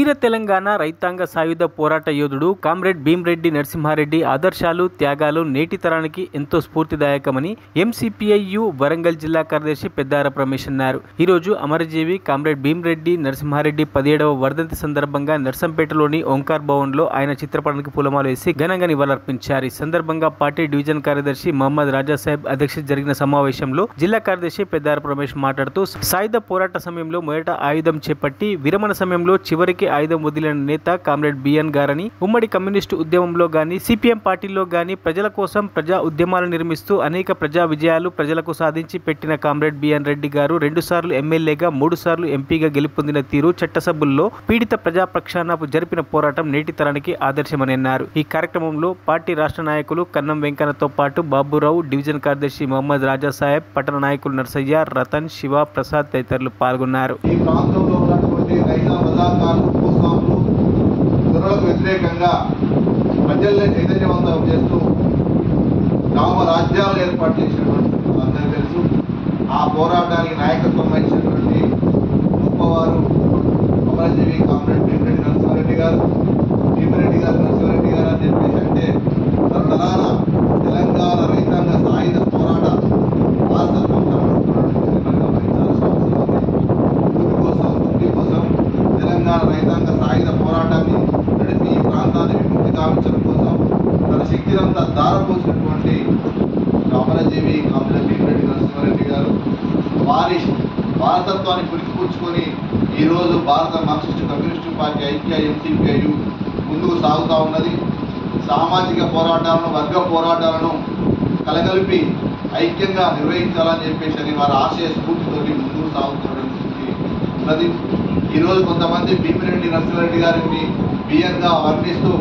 వీర తెలంగాణ రైతాంగ సాయుధ పోరాట యోధుడు కామ్రేడ్ భీమ్రెడ్డి నరసింహారెడ్డి ఆదర్శాలు త్యాగాలు నేటి తరానికి ఎంతో స్ఫూర్తిదాయకమని ఎంసీపీఐయు వరంగల్ జిల్లా కార్యదర్శి పెద్దార రమేష్ అన్నారు. ఈరోజు అమరజీవి కామ్రేడ్ భీమ్రెడ్డి నరసింహారెడ్డి 17వ వర్ధంతి సందర్భంగా నర్సంపేటలోని ఓంకార్ భవన్లో ఆయన చిత్రపటానికి పూలమాల వేసి ఘనంగా నివాళులర్పించారు. ఈ సందర్భంగా పార్టీ డివిజన్ కార్యదర్శి మహమ్మద్ రాజా సాహెబ్ అధ్యక్షత జరిగిన సమావేశంలో జిల్లా కార్యదర్శి పెద్దార రమేష్ మాట్లాడుతూ సాయుధ పోరాట సమయంలో మొదట ఆయుధం చేపట్టి విరమణ సమయంలో చివరికి ఆయుధం వదిలిన నేత కామ్రేడ్ బిఎన్ గారని, ఉమ్మడి కమ్యూనిస్టు ఉద్యమంలో గాని సిపిఎం పార్టీలో గాని ప్రజల కోసం ప్రజా ఉద్యమాలు నిర్మిస్తూ అనేక ప్రజా విజయాలు ప్రజలకు సాధించి పెట్టిన కామ్రేడ్ బిఎన్ రెడ్డి గారు 2 సార్లు ఎమ్మెల్యేగా 3 సార్లు ఎంపీగా గెలుపొందిన తీరు చట్టసభల్లో పీడిత ప్రజా పక్షాన జరిపిన పోరాటం నేటి తరానికి ఆదర్శమని అన్నారు. ఈ కార్యక్రమంలో పార్టీ రాష్ట్ర నాయకులు కన్నం వెంకన్నతో పాటు బాబురావు, డివిజన్ కార్యదర్శి మహమ్మద్ రాజా సాహెబ్, పట్టణ నాయకులు నర్సయ్య, రతన్, శివ, ప్రసాద్ తదితరులు పాల్గొన్నారు. వ్యతిరేకంగా ప్రజల్ని చైతన్యవంతం చేస్తూ గ్రామ రాజ్యాలు ఏర్పాటు చేసినటువంటి అందరూ తెలుసు. ఆ పోరాటానికి నాయకత్వం వహించినటువంటి గొప్పవారు అమరజీవి కామ్రేడ్ భీమ్రెడ్డి నరసింహారెడ్డి గారు. భీమ్రెడ్డి గారు నరసింహారెడ్డి గారు అని చెప్పేసి అంటే తరతరాల తెలంగాణ రైతాంగ సాయుధ పోరాట వారసత్వం కోసం తెలంగాణ రైతాంగ సాయుధ పోరాటాన్ని నడిపి ఈ ప్రాంతాన్ని విముక్తి కావించడం కోసం తన శక్తినంతా దారపోసినటువంటి అమరజీవి కామ్రేడ్ భీమ్రెడ్డి నరసింహారెడ్డి గారు వారి వారసత్వాన్ని పురికిపుచ్చుకొని ఈరోజు భారత మార్క్సిస్టు కమ్యూనిస్టు పార్టీ ఐక్య ఎంసీపీఐయు ముందుకు సాగుతూ ఉన్నది. సామాజిక పోరాటాలను, వర్గ పోరాటాలను కలగలిపి ఐక్యంగా నిర్వహించాలని చెప్పేసి వారి ఆశయ స్ఫూర్తితోటి ముందుకు సాగుతున్నది. ఈరోజు కొంతమంది భీమిరెడ్డి నరసింహారెడ్డి గారిని బియ్యంగా వర్ణిస్తూ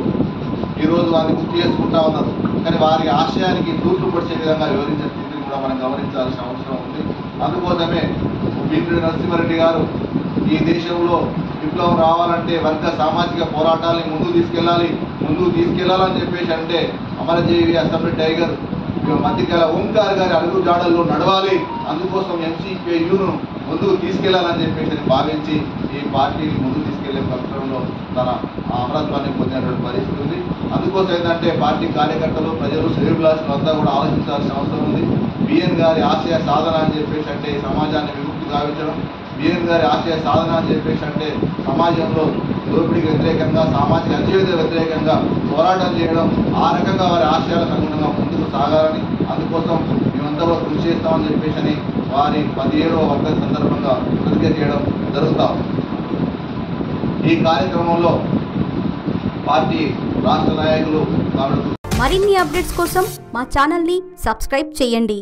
ఈరోజు వారిని గుర్తు చేసుకుంటా ఉన్నారు. కానీ వారి ఆశయానికి తూట్లు పొడిచే విధంగా వివరించిన స్థితిని కూడా మనం గమనించాల్సిన అవసరం ఉంది. అందుకోసమే భీమిరెడ్డి నరసింహారెడ్డి గారు ఈ దేశంలో విప్లవం రావాలంటే వర్గ సామాజిక పోరాటాన్ని ముందుకు తీసుకెళ్లాలని చెప్పేసి అంటే అమరజీవి అసెంబ్లీ టైగర్ మధ్యకాల ఓంకార్ గారి అడుగు జాడల్లో నడవాలి. అందుకోసం ఎంసీపీఐయును ముందుకు తీసుకెళ్లాలని చెప్పేసి భావించి ఈ పార్టీని ముందుకు తీసుకెళ్లే ప్రక్రియలో తన అమరత్వాన్ని పొందినటువంటి పరిస్థితి ఉంది. అందుకోసం ఏంటంటే పార్టీ కార్యకర్తలు, ప్రజలు, శ్రేయోభిలాషులు అంతా కూడా ఆలోచించాల్సిన అవసరం ఉంది. బిఎన్ గారి ఆశయ సాధన అని చెప్పేసి అంటే సమాజాన్ని విముక్తి గావించడం, బిఎన్ గారి ఆశయ సాధన అని చెప్పేసి అంటే సమాజంలో దోపిడీకి వ్యతిరేకంగా, సామాజిక అణచివేత వ్యతిరేకంగా పోరాటం చేయడం, ఆ రకంగా వారి ఆశయాలకు అనుగుణంగా ముందుకు సాగాలని, అందుకోసం మేమంతా కూడా కృషి చేస్తామని చెప్పేసి వారి 17వ వర్ధంతి సందర్భంగా ప్రతిజ్ఞ చేయడం జరుగుతాం. ఈ కార్యక్రమంలో పార్టీ రాష్ట్ర నాయకులు మరిన్ని అప్డేట్స్ కోసం మా ఛానల్ని సబ్స్క్రైబ్ చేయండి.